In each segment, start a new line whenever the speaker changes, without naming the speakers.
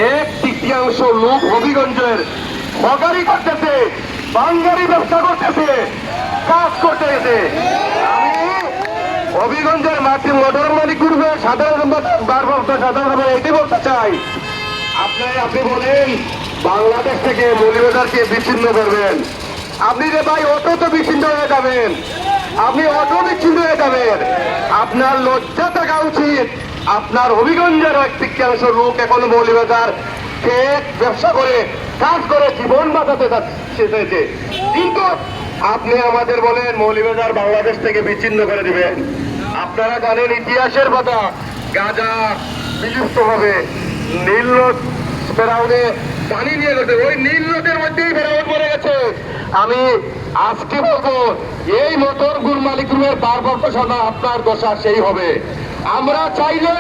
এক তৃতীয়াংশ লোক হবিগঞ্জের হগারি করতেছে, বাঙ্গারি ব্যবসা করতেছে, কাজ করতে গেছে। আমি হবিগঞ্জের মাটি মোটর মালিক গ্রুপে সাধারণ এটি বলতে চাই, আপনি বলেন বাংলাদেশ থেকে মৌলভীবাজারকে বিচ্ছিন্ন করবেন। আপনি যে ভাই অটো তো বিচ্ছিন্ন হয়ে যাবেন, আপনি অটো বিচ্ছিন্ন হয়ে যাবেন। আপনার লজ্জা থাকা উচিত। আপনার হবিগঞ্জের এক তৃতীয়াংশ লোক এখন মৌলভীবাজার ব্যবসা করে কাজ করে জীবন বাঁচাতে চেয়েছে, কিন্তু আপনি আমাদের বলেন মৌলভীবাজার বাংলাদেশ থেকে বিচ্ছিন্ন করে দিবেন। আপনারা জানেন ইতিহাসের কথা, গাঁজা বিলুপ্ত হবে, নীল নদ ফেরাউনে পানি নিয়ে গেছে, ওই নীল নদের মধ্যেই ফেরাউন মরে গেছে। আমি আজকে বলবো এই মোটর গুড় মালিক গ্রুপের ভারপ্রাপ্ত সদা আপনার দশা সেই হবে। আমরা চাইলে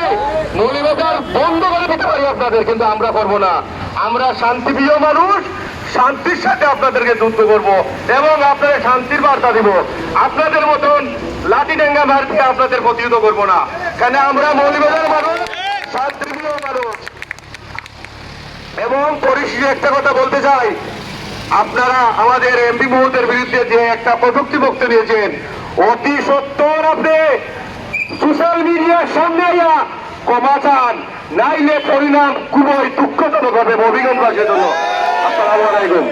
মৌলভীবাজার বন্ধ করে দিতে পারি আপনাদের, কিন্তু আমরা করবো না। আমরা শান্তিপ্রিয় মানুষ, শান্তির সাথে আপনাদেরকে যুদ্ধ করব এবং আপনাদের শান্তির বার্তা দিব। আপনাদের মতন লাঠি ডেঙ্গা মার দিয়ে আপনাদের প্রতিহত করবো না, কেন আমরা মৌলভীবাজার মানুষ, শান্তিপ্রিয় মানুষ। এবং পরিশেষে একটা কথা বলতে চাই, আপনারা আমাদের এমপি মহোদয়ের বিরুদ্ধে যে একটা কটূক্তি বক্তব্য দিয়েছেন, অতি সত্তর আপনি সোশ্যাল মিডিয়ার সামনে আইয়া ক্ষমা চান, নাইলে পরিণাম খুবই দুঃখজনক হবে হবিগঞ্জবাসীর জন্য। আসসালামু আলাইকুম।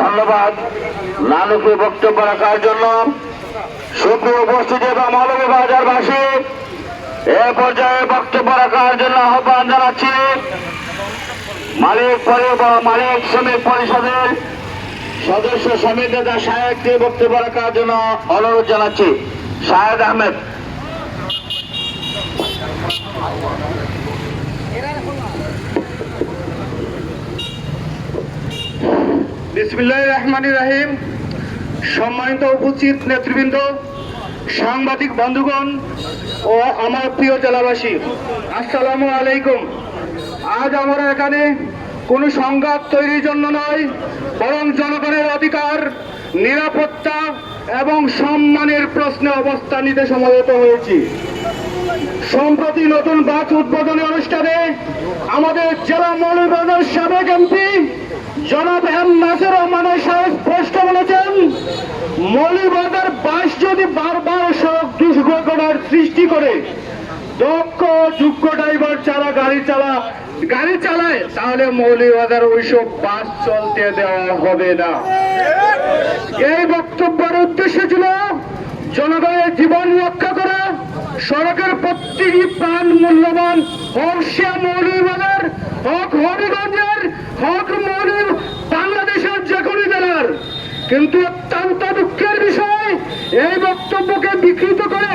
ধন্যবাদ লালুকে বক্তব্য রাখার জন্য। সুপ্রিয় উপস্থিতি এবং মৌলভীবাজারবাসী, এ পর্যায়ে বক্তব্য রাখার জন্য আহ্বান জানাচ্ছি মালিক শ্রমিক পরিষদের সদস্য শ্রমিক নেতা শাহেদকে বক্তব্য রাখার জন্য অনুরোধ জানাচ্ছি। শাহেদ আহমেদ।
বিসমিল্লাহির রহমানির রহিম। সম্মানিত উপস্থিত নেতৃবৃন্দ, সাংবাদিক বন্ধুগণ ও আমার প্রিয় জেলাবাসী, আসসালামু আলাইকুম। আজ আমরা এখানে কোনো সংঘাত তৈরির জন্য নয়, বরং জনগণের অধিকার, নিরাপত্তা এবং সম্মানের প্রশ্নে অবস্থান নিতে সমবেত হয়েছি। সম্প্রতি নতুন বাস উদ্বোধনী অনুষ্ঠানে আমাদের জেলা মৌলভীবাজার সাবেক এমপি জনাব এম নাসির রহমানের সাহেব স্পষ্ট বলেছেন, মৌলভীবাজার বাস যদি বারবার সড়ক দুর্ঘটনার সৃষ্টি করে দক্ষ যোগ্য ড্রাইভার ছাড়া গাড়ি চালায়, তাহলে মৌলভীবাজার ওইসব বাস চলতে দেওয়া হবে না। এই বক্তব্যের উদ্দেশ্য ছিল জনগণের জীবন রক্ষা করা, সড়কের প্রত্যেকটি প্রাণ মূল্যবান, হোক সে মৌলভীবাজার, হোক হবিগঞ্জের, হোক বাংলাদেশের যে কোনো জেলার। কিন্তু অত্যন্ত দুঃখের বিষয়, এই বক্তব্যকে বিকৃত করে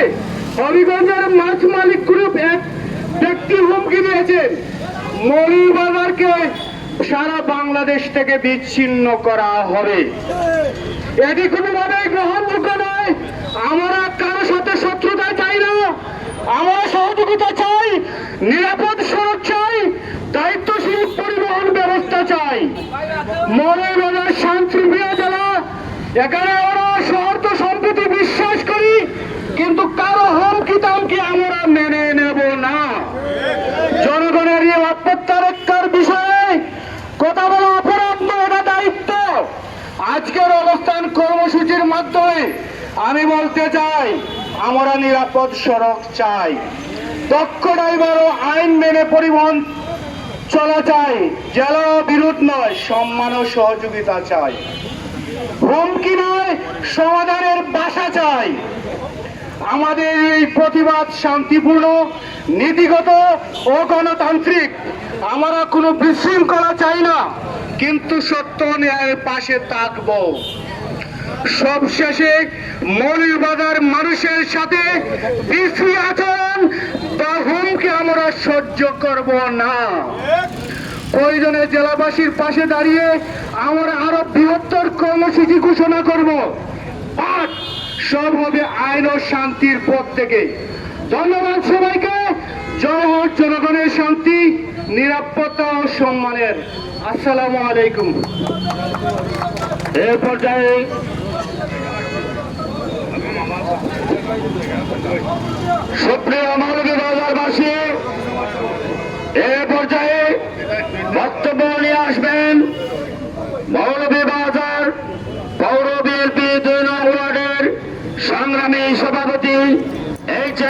হবিগঞ্জের মাছ মালিক গ্রুপ এক ব্যক্তি হুমকি দিয়েছেন মৌলভীবাজারকে সারা বাংলাদেশ থেকে বিচ্ছিন্ন করা হবে। এটি কোনোভাবেই গ্রহণযোগ্য নয়। আমরা কারোর সাথে শত্রুতা চাই না, আমরা সহযোগিতা চাই, নিরাপদ সড়ক চাই, দায়িত্বশীল পরিবহন ব্যবস্থা চাই। মৌলভীবাজার শান্তিপ্রিয় জেলা, এখানে আমরা শহর সম্প্রীতি বিশ্বাস করি, কিন্তু কারো হুমকি তামকি আমরা মেনে নেব না। জনগণের নিরাপত্তা রক্ষার বিষয়ে কথা বলা অপরাধ নয়, এটা দায়িত্ব। আজকের অবস্থান কর্মসূচির মাধ্যমে আমি বলতে চাই, আমরা নিরাপদ সড়ক চাই, দক্ষ ড্রাইভার ও আইন মেনে পরিবহন চলা চাই, জেলা বিরোধ নয়, সম্মান ও সহযোগিতা চাই, হুমকি নয়, সমাধানের বাসা চাই। আমাদের এই প্রতিবাদ শান্তিপূর্ণ, নীতিগত ও গণতান্ত্রিক। আমরা কোনো বিশৃঙ্খলা চাই না, কিন্তু সত্য ন্যায়ের পাশে থাকব। সবশেষে মৌলভীবাজার মানুষের সাথে বিশ্রী আচরণ বা হুমকি আমরা সহ্য করব না। প্রয়োজনে জেলাবাসীর পাশে দাঁড়িয়ে আমরা আরো বৃহত্তর কর্মসূচি ঘোষণা করব। আর সব হবে আইন ও শান্তির পথ থেকে। ধন্যবাদ সবাইকে। জয় হোক জনগণের শান্তি, নিরাপত্তা ও সম্মানের। আসসালামু আলাইকুম।
এ পর্যায়ে সুপ্রিয় মৌলভীবাজারবাসী,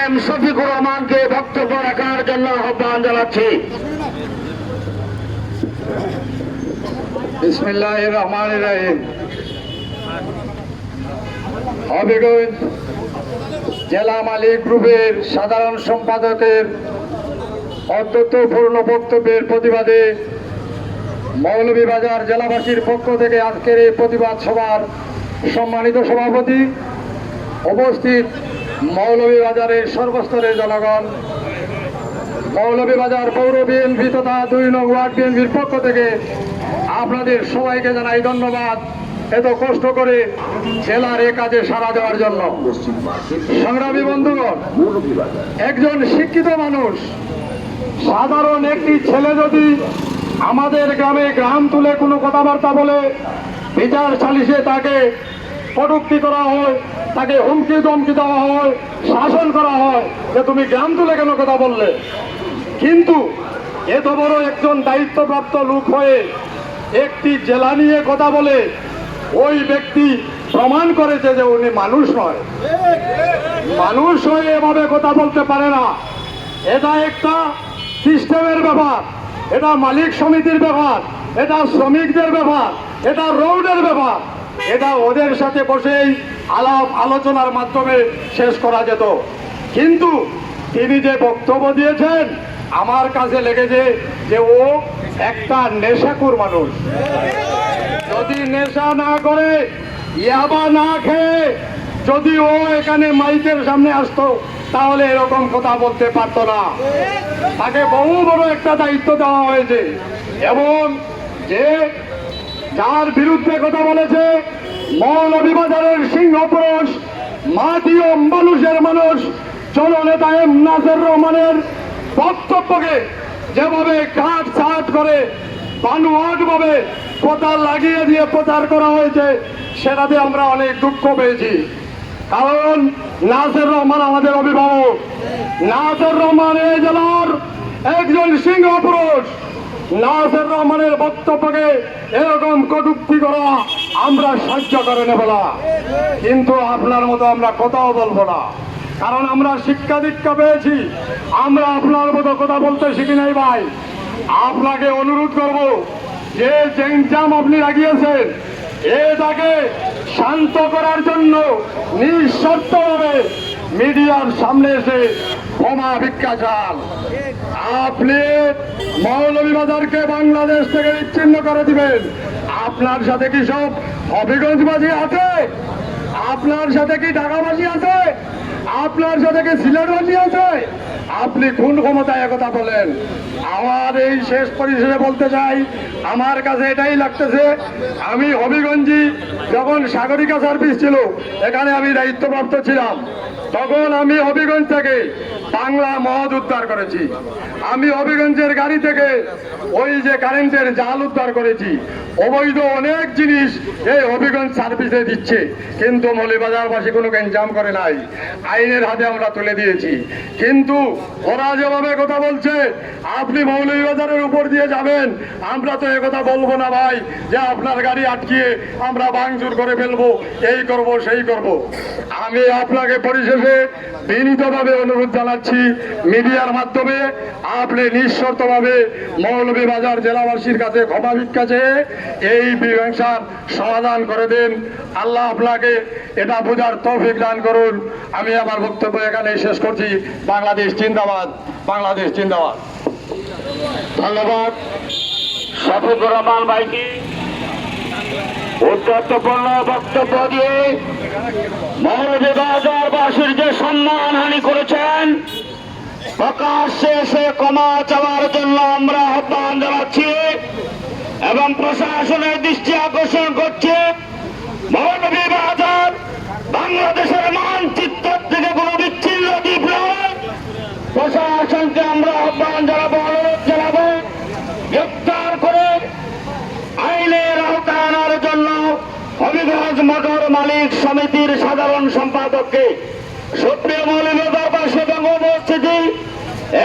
এম শফিকুর রহমানকে বক্তব্য রাখার জন্য আহ্বান জানাচ্ছি। বিসমিল্লাহির রহমানির রহিম। হবিগঞ্জ জেলা মালিক গ্রুপের সাধারণ সম্পাদকের অত্যন্তপূর্ণ বক্তব্যের প্রতিবাদে মৌলভীবাজার জেলাবাসীর পক্ষ থেকে আজকের এই প্রতিবাদ সভার সম্মানিত সভাপতি, উপস্থিত মৌলভীবাজারের সর্বস্তরের জনগণ, মৌলভীবাজার পৌর বিএনপি তথা 2 নং ওয়ার্ড বিএনপির পক্ষ থেকে আপনাদের সবাইকে জানাই ধন্যবাদ এত কষ্ট করে জেলার এ কাজে সাড়া দেওয়ার জন্য। সংগ্রামী বন্ধুগণ, একজন শিক্ষিত মানুষ, সাধারণ একটি ছেলে যদি আমাদের গ্রামে গ্রাম তুলে কোনো কথাবার্তা বলে, বিচার সালিশে তাকে কটূক্তি করা হয়, তাকে হুমকি ধমকি দেওয়া হয়, শাসন করা হয় যে তুমি গ্রাম তুলে কেন কথা বললে। কিন্তু এত বড় একজন দায়িত্বপ্রাপ্ত লোক হয়ে একটি জেলা নিয়ে কথা বলে ওই ব্যক্তি প্রমাণ করেছে যে উনি মানুষ নয়। মানুষ হয়ে এভাবে কথা বলতে পারে না। এটা একটা সিস্টেমের ব্যাপার, এটা মালিক সমিতির ব্যাপার, এটা শ্রমিকদের ব্যাপার, এটা রোডের ব্যাপার। এটা ওদের সাথে বসেই আলাপ আলোচনার মাধ্যমে শেষ করা যেত। কিন্তু তিনি যে বক্তব্য দিয়েছেন, আমার কাছে লেগেছে যে ও একটা নেশাখোর মানুষ। যদি নেশা না করে, ইয়াবা না খেয়ে যদি ও এখানে মাইকের সামনে আসতো তাহলে এরকম কথা বলতে পারতো না। তাকে বহু বড় একটা দায়িত্ব দেওয়া হয়েছে এবং যে যার বিরুদ্ধে কথা বলেছে মৌলভীবাজারের সিংহপুরুষ, মাটি ও মানুষের মানুষ জননেতা এম নাসির রহমানের বক্তব্যকে যেভাবে কাট ছাট করে বানোয়াট ভাবে কথা লাগিয়ে দিয়ে প্রচার করা হয়েছে, সেটাতে আমরা অনেক দুঃখ পেয়েছি। কারণ নাসির রহমান আমাদের অভিভাবক, নাসির রহমান এই জেলার একজন সিংহপুরুষ। নাসির রহমানের বক্তব্যকে এরকম কটূক্তি করা আমরা সহ্য করে নেব না। কিন্তু আপনার মতো আমরা কথাও বলবো না, কারণ আমরা শিক্ষা দীক্ষা পেয়েছি। আমরা আপনার মতো কথা বলতে শিখি নাই ভাই। আপনাকে অনুরোধ করব যে জ্যাম আপনি লাগিয়েছেন এটাকে শান্ত করার জন্য নিঃশর্তভাবে মিডিয়ার সামনে এসে ক্ষমা ভিক্ষা চান। আপনি মৌলভীবাজারকে বাংলাদেশ থেকে বিচ্ছিন্ন করে দিবেন। আপনার সাথে কি সব হবিগঞ্জবাসী আছে? আপনার সাথে কি ঢাকাবাসী আছে? আপনার সাথে কি সিলেটবাসী আছে? আপনি কোন ক্ষমতায় একথা বলেন? আমার এই শেষ পরিশেষে বলতে চাই, আমার কাছে এটাই লাগতেছে, আমি হবিগঞ্জি যখন সাগরিকা সার্ভিস ছিল, এখানে আমি দায়িত্বপ্রাপ্ত ছিলাম, তখন আমি হবিগঞ্জ থেকে বাংলা মদ উদ্ধার করেছি। আমি হবিগঞ্জের গাড়ি থেকে ওই যে কারেন্টের জাল উদ্ধার করেছি। অবৈধ অনেক জিনিস এই হবিগঞ্জ সার্ভিসে দিচ্ছে, কিন্তু মৌলভীবাজারবাসী কোনো গ্যাঞ্জাম করে নাই। আইনের হাতে আমরা তুলে দিয়েছি। কিন্তু ওরা যেভাবে কথা বলছে, আপনি মৌলভীবাজারের উপর দিয়ে যাবেন, আমরা তো একথা বলবো না ভাই যে আপনার গাড়ি আটকিয়ে আমরা ভাঙচুর করে ফেলবো, এই করব সেই করব। আমি আপনাকে পরিশেষে বিনীতভাবে অনুরোধ জানাচ্ছি, মিডিয়ার মাধ্যমে আপনি নিঃশর্তভাবে মৌলভীবাজার জেলাবাসীর কাছে ক্ষমা ভিক্ষা চেয়ে এই মীমাংসার সমাধান করে দেন। আল্লাহ আপনাকে এটা বোঝার তৌফিক দান করুন। আমি আমার বক্তব্য এখানে শেষ করছি। বাংলাদেশ জিন্দাবাদ, বাংলাদেশ জিন্দাবাদ।
ধন্যবাদ শফিকুর রহমান ভাইকে উদ্যতপূর্ণ বক্তব্য দিয়ে মৌলভীবাজারবাসীর যে সম্মানহানি করেছেন, প্রকাশ্যে এসে ক্ষমা চাওয়ার জন্য আমরা আহ্বান জানাচ্ছি এবং প্রশাসনের দৃষ্টি আকর্ষণ করছি। মৌলভীবাজার বাংলাদেশের মানচিত্র থেকে কোনো বিচ্ছিন্ন দ্বীপ নয়। প্রশাসনকে আমরা আহ্বান জানাবো, অনুরোধ জানাবো, গ্রেপ্তার করে আইনের আওতায় আনার জন্য হবিগঞ্জ মোটর মালিক সমিতির সাধারণ সম্পাদককে। সুপ্রিয় মৌলভীবাজারবাসী এবং উপস্থিতি,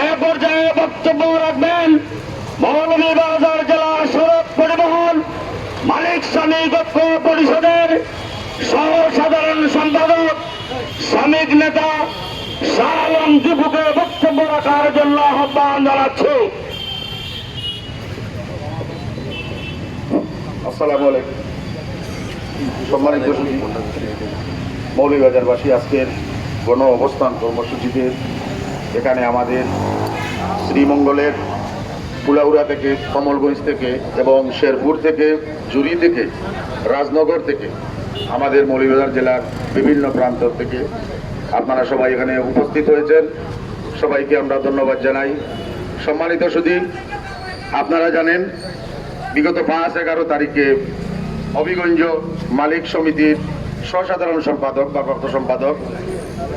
এ পর্যায়ে বক্তব্য রাখবেন মৌলভীবাজার জেলা সড়ক পরিবহন মালিক শ্রমিক ঐক্য পরিষদের সহ সাধারণ সম্পাদক, শ্রমিক নেতা শাহ আলম দীপুকে বক্তব্য রাখার জন্য আহ্বান জানাচ্ছি।
আসসালামু আলাইকুম। সম্মানিত মৌলভীবাজারবাসী, আজকের গণ অবস্থান কর্মসূচিতে এখানে আমাদের শ্রীমঙ্গলের কুলাউড়া থেকে, কমলগঞ্জ থেকে এবং শেরপুর থেকে, জুরি থেকে, রাজনগর থেকে, আমাদের মৌলভীবাজার জেলার বিভিন্ন প্রান্ত থেকে আপনারা সবাই এখানে উপস্থিত হয়েছেন। সবাইকে আমরা ধন্যবাদ জানাই। সম্মানিত সুধী, আপনারা জানেন বিগত 5-11 তারিখে হবিগঞ্জ মালিক সমিতির সহসাধারণ সম্পাদক বা প্রাপ্ত সম্পাদক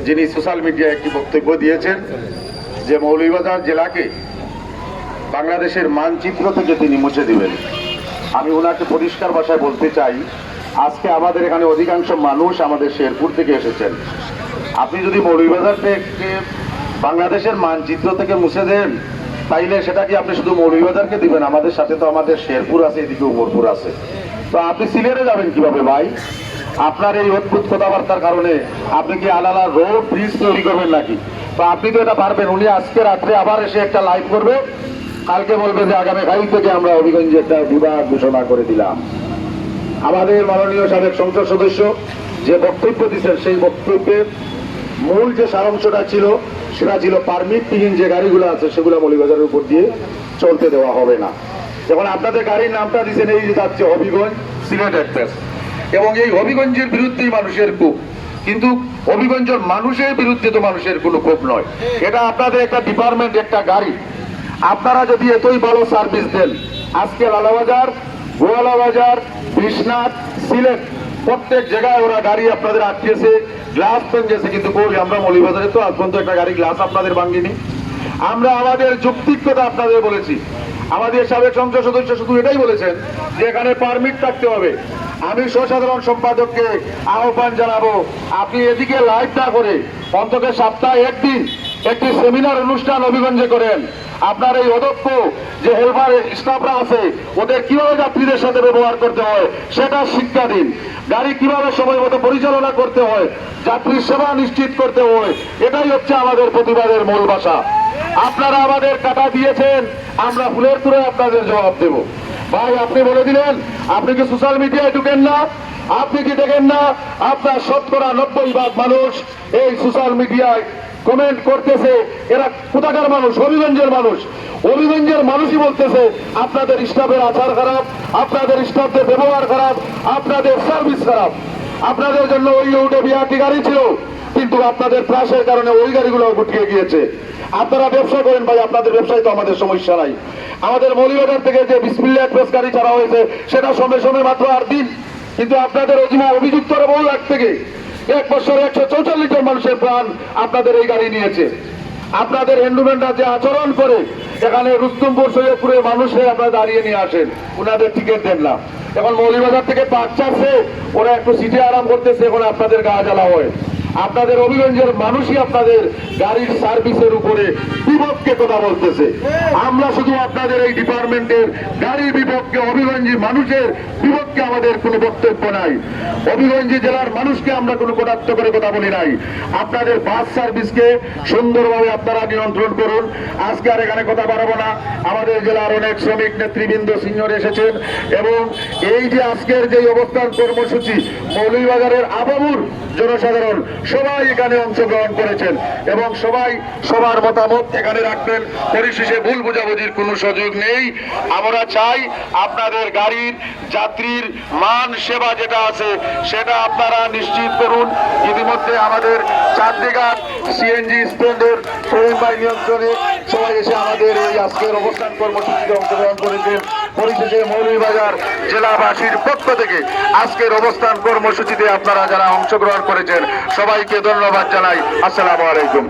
যিনি সোশ্যাল মিডিয়ায় একটি বক্তব্য দিয়েছেন যে মৌলভীবাজার জেলাকে বাংলাদেশের মানচিত্র থেকে তিনি মুছে দিবেন। আমি ওনাকে পরিষ্কার ভাষায় বলতে চাই, আজকে আমাদের এখানে অধিকাংশ মানুষ আমাদের শেরপুর থেকে এসেছেন। আপনি যদি মৌলভীবাজার থেকে বাংলাদেশের মানচিত্র থেকে মুছে দেন, তাইলে সেটা কি আপনি শুধু মৌলভীবাজারকে দিবেন? আমাদের সাথে তো আমাদের শেরপুর আছে, এদিকে উমরপুর আছে, তো আপনি সিলেটে যাবেন কিভাবে ভাই? আপনার এই অদ্ভুত কথাবার্তার কারণে আপনি কি আলাদা রোড ব্রিজ তৈরি করবেন নাকি? তো আপনি তো এটা পারবেন। উনি আজকে রাত্রে আবার এসে একটা লাইভ করবে, কালকে বলবে যে আগামীকাল থেকে আমরা হবিগঞ্জে একটা বিভাগ ঘোষণা করে দিলাম। আমাদের মাননীয় সাবেক সংসদ সদস্য যে বক্তব্য দিচ্ছেন, সেই বক্তব্যের মূল যে সারাংশটা ছিল সেটা ছিল পারমিটবিহীন যে গাড়িগুলো আছে সেগুলো মৌলভীবাজারের উপর দিয়ে চলতে দেওয়া হবে না। যেমন আপনাদের গাড়ির নামটা দিচ্ছেন, এই যে যাচ্ছে হবিগঞ্জ সিলেট এক্সপ্রেস, এবং এই হবিগঞ্জের বিরুদ্ধেই মানুষের ক্ষোভ, কিন্তু হবিগঞ্জের মানুষের বিরুদ্ধে তো মানুষের কোনো ক্ষোভ নয়। এটা আপনাদের একটা ডিপার্টমেন্ট, একটা গাড়ি। আপনারা যদি এতই ভালো সার্ভিস দেন, আজকে লালাবাজার, গোয়ালাবাজার, বিশ্বনাথ, সিলেট প্রত্যেক জায়গায় ওরা গাড়ি আপনাদের আটকেছে, গ্লাস ভেঙেছে, কিন্তু কই আমরা মৌলভীবাজারে তো আজ পর্যন্ত একটা গাড়ি গ্লাস আপনাদের ভাঙিনি। আমরা আমাদের যৌক্তিক কথা আপনাদের বলেছি। আমাদের সাবেক সংসদ সদস্য শুধু এটাই বলেছেন যে এখানে পারমিট থাকতে হবে। আমি সহসাধারণ সম্পাদককে আহ্বান জানাবো, আপনি এদিকে লাইভ না করে অন্তত সপ্তাহে একদিন একটি সেমিনার অনুষ্ঠান হবিগঞ্জে করেন। আপনার এই অদক্ষ যে হেলপার স্টাফরা আছে, ওদের কিভাবে যাত্রীদের সাথে ব্যবহার করতে হয় সেটা শিক্ষা দিন। গাড়ি কিভাবে সময় মতো পরিচালনা করতে হয়, যাত্রীর সেবা নিশ্চিত করতে হয়, এটাই হচ্ছে আমাদের প্রতিবাদের মূল ভাষা। আপনারা আমাদের কাটা দিয়েছেন, আমরা ফুলের তুলে আপনাদের জবাব দেব। ভাই, আপনি বলে দিলেন, আপনি কি সোশ্যাল মিডিয়ায় ঢুকেন না? আপনি কি দেখেন না আপনার 90% মানুষ এই সোশ্যাল মিডিয়ায় কমেন্ট করতেছে? এরা কোথাকার মানুষ? হবিগঞ্জের মানুষ। হবিগঞ্জের মানুষই বলতেছে আপনাদের স্টাফের আচার খারাপ, আপনাদের স্টাফদের ব্যবহার খারাপ, আপনাদের সার্ভিস খারাপ। আপনাদের জন্য ওই উঠে বিআরটি গাড়ি ছিল, কিন্তু আপনাদের ত্রাসের কারণে ওই গাড়িগুলো গুটিয়ে গিয়েছে। আপনারা ব্যবসা করেন ভাই, আপনাদের ব্যবসায় তো আমাদের সমস্যা নাই। আমাদের মৌলভীবাজার থেকে যে বিসমিল্লাহ এক্সপ্রেস গাড়ি ছাড়া হয়েছে সেটা সময় মাত্র 8 দিন, কিন্তু আপনাদের অভিযুক্তরা বহু আগ থেকে 1 বছরে 144 জন মানুষের প্রাণ আপনাদের এই গাড়ি নিয়েছে। আপনাদের হ্যান্ডুম্যানরা যে আচরণ করে, এখানে রুস্তমপুর সৈয়দপুরের মানুষের আপনারা দাঁড়িয়ে নিয়ে আসেন, ওনাদের টিকিট দেন না। এখন মৌলভীবাজার থেকে পাক চাচ্ছে, ওরা একটু সিটে আরাম করতেছে, এখন আপনাদের গা জ্বালা হয়। আপনাদের হবিগঞ্জের মানুষই আপনাদের গাড়ির সার্ভিসের উপরে বিপক্ষে কথা বলতেছে। আমরা শুধু আপনাদের এই ডিপার্টমেন্টের গাড়ির বিপক্ষে, হবিগঞ্জি মানুষের বিপক্ষে আমাদের কোনো বক্তব্য নাই। হবিগঞ্জি জেলার মানুষকে আমরা কোনো কটাক্ষ করে কথা বলি নাই। আপনাদের বাস সার্ভিসকে সুন্দরভাবে আপনারা নিয়ন্ত্রণ করুন। আজকে আর এখানে কথা বাড়াবো না। আমাদের জেলার অনেক শ্রমিক নেতৃবৃন্দ সিনিয়র এসেছেন, এবং এই যে আজকের যে অবস্থান কর্মসূচি, মৌলভীবাজারের আবামুর জনসাধারণ সবাই এখানে অংশগ্রহণ করেছেন, এবং সবাই সবার মতামত এখানে রাখবেন। পরিশেষে ভুল বোঝাবুঝির কোনো সুযোগ নেই। আমরা চাই আপনাদের গাড়ির যাত্রীর মান সেবা যেটা আছে সেটা আপনারা নিশ্চিত করুন। ইতিমধ্যে আমাদের চাঁদদিঘাট সিএনজি স্ট্যান্ডের প্রবীণ ভাই নিয়ন্ত্রণে সবাই এসে আমাদের এই আজকের অবস্থান কর্মসূচিতে অংশগ্রহণ করেছেন। পরিশেষে মৌলভীবাজার জেলাবাসীর পক্ষ থেকে আজকের অবস্থান কর্মসূচিতে আপনারা যারা অংশগ্রহণ করেছেন সবাইকে ধন্যবাদ জানাই। আসসালামু আলাইকুম।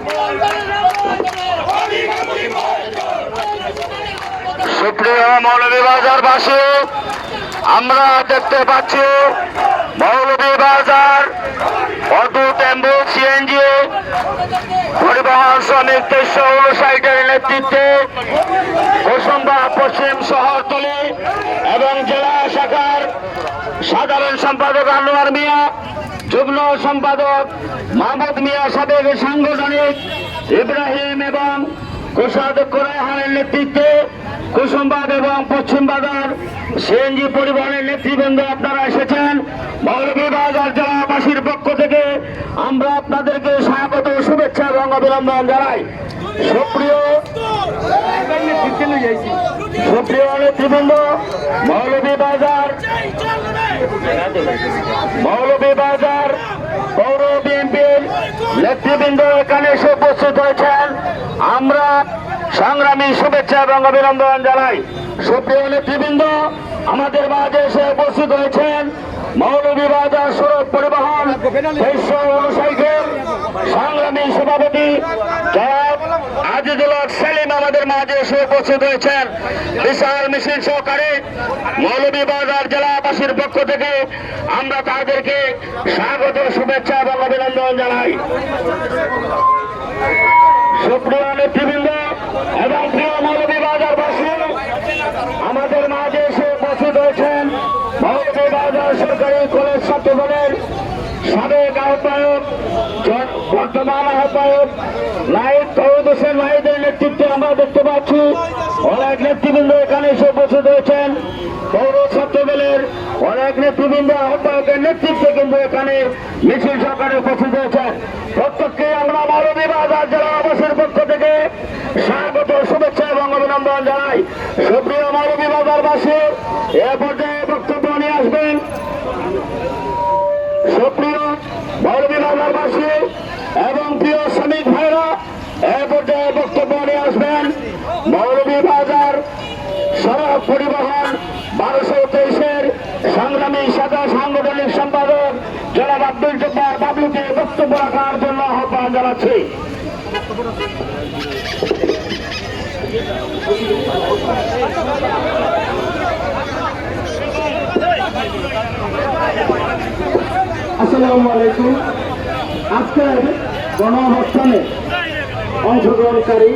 সুপ্রিয় মৌলভীবাজারবাসী, আমরা দেখতে পাচ্ছি মৌলভীবাজার অটো টেম্পো সিএনজি পরিবহন শ্রমিক 359 নেতৃত্বে কুসুম্বা পশ্চিম শহরতলি এবং জেলা শাখার সাধারণ সম্পাদক আনোয়ার মিয়া, যুগ্ম সম্পাদক মাহমুদ মিয়া, সাবেক সাংগঠনিক ইব্রাহিম এবং কোষাধ্যক্ষ রায়হানের নেতৃত্বে কুসুমবাদ এবং পশ্চিম বাজার সিএনজি পরিবহনের নেতৃবৃন্দ আপনারা এসেছেন। মৌলভীবাজার জেলাবাসীর পক্ষ থেকে আমরা আপনাদেরকে স্বাগত, শুভেচ্ছা এবং অভিনন্দন জানাই। সুপ্রিয় নেতৃবৃন্দ, মৌলভীবাজার পৌর বিএনপির নেতৃবৃন্দ এখানে এসে উপস্থিত হয়েছেন। আমরা সংগ্রামী শুভেচ্ছা এবং অভিনন্দন জানাই। সুপ্রিয় নেতৃবৃন্দ, আমাদের মাঝে এসে উপস্থিত হয়েছেন মৌলভীবাজার সড়ক পরিবহন অনুসারীদের সংগ্রামী সভাপতি আজিজুল হক সেলিম আমাদের মাঝে এসে উপস্থিত হয়েছেন। বিশাল মিছিল সহকারে মৌলভীবাজার জেলাবাসীর পক্ষ থেকে আমরা তাদেরকে স্বাগত, শুভেচ্ছা এবং অভিনন্দন জানাই। সুপ্রিয় নেতৃবৃন্দ এবং প্রিয় মৌলভীবাজারবাসী, আমাদের মাঝে এসে উপস্থিত হয়েছেন মৌলভীবাজার সরকারি কলেজ ছাত্রদলের সাবেক আহ্বায়ক, বর্তমান আহ্বায়ক নাহিদ তৌহিদ হোসেন নাহিদের নেতৃত্বে আমরা দেখতে পাচ্ছি অনেক নেতৃবৃন্দ এখানে এসে উপস্থিত হয়েছেন। পৌর ছাত্রদলের অনেক নেতৃবৃন্দ আহ্বায়কের নেতৃত্বে কিন্তু এখানে মিছিল সহকারে উপস্থিত হয়েছেন। প্রত্যেককে আমরা মৌলভীবাজার জেলাবাসীর পক্ষ থেকে স্বাগত, শুভেচ্ছা এবং অভিনন্দন জানাই। সুপ্রিয় মৌলভীবাজারবাসী, এ পর্যায়ে বক্তব্য নিয়ে আসবেন সুপ্রিয় মৌলভীবাজারবাসী এবং প্রিয় শ্রমিক ভাইরা, এ পর্যায়ে বক্তব্য নিয়ে আসবেন মৌলভীবাজার সড়ক পরিবহন 1223-এর সংগ্রামী সাদা সাংগঠনিক সম্পাদক জনাব আব্দুল জব্বার বাবলুকে বক্তব্য রাখার জন্য আহ্বান জানাচ্ছি।
আসসালামু আলাইকুম। আজকের গণঅবস্থানে অংশগ্রহণকারী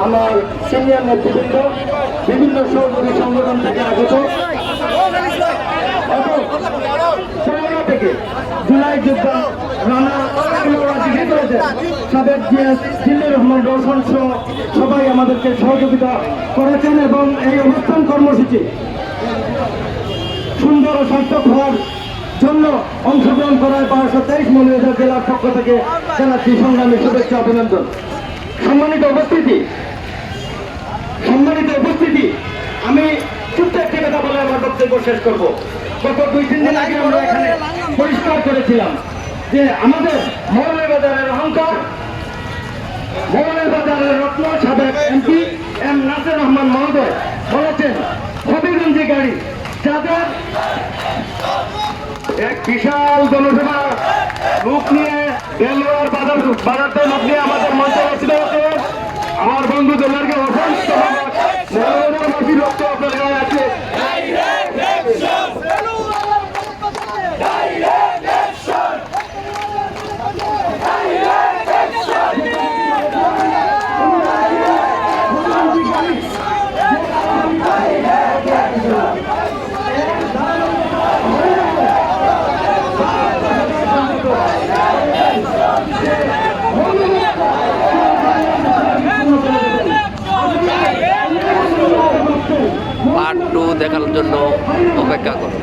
আমার সিনিয়র নেতৃবৃন্দ, বিভিন্ন সহযোগী সংগঠন থেকে আগত এবং পনেরো থেকে জুলাই যোদ্ধা রানা সাবেক জিএস জিল্লুর রহমান রোশন সহ সবাই আমাদেরকে সহযোগিতা করেছেন এবং এই অনুষ্ঠান কর্মসূচি সুন্দর ও সার্থক হওয়ার জন্য অংশগ্রহণ করার 1223 মৌলভীবাজার জেলার পক্ষ থেকে জানাচ্ছি সংগ্রামী শুভেচ্ছা, অভিনন্দন। সম্মানিত উপস্থিতি, আমি ছোট্ট একটি কথা বলে আমার বক্তব্য শেষ করব। গত 2-3 দিন আগে আমরা এখানে পরিষ্কার করেছিলাম যে আমাদের মৌলভীবাজারের অহংকার, মৌলভীবাজারের রত্ন সাবেক এমপি এম নাসির রহমান মহোদয় বলেছেন হবিগঞ্জে গাড়ি যাদের এক বিশাল জনসভা লোক নিয়ে বেলুয়ার বাজারতে লোক নিয়ে আমাদের মঞ্চে বসতে হতো। আমার বন্ধু দোলারকে অসংখ্য রক্ত আপনার গায়ে আছে।
পার্ট 2 দেখার জন্য অপেক্ষা করুন।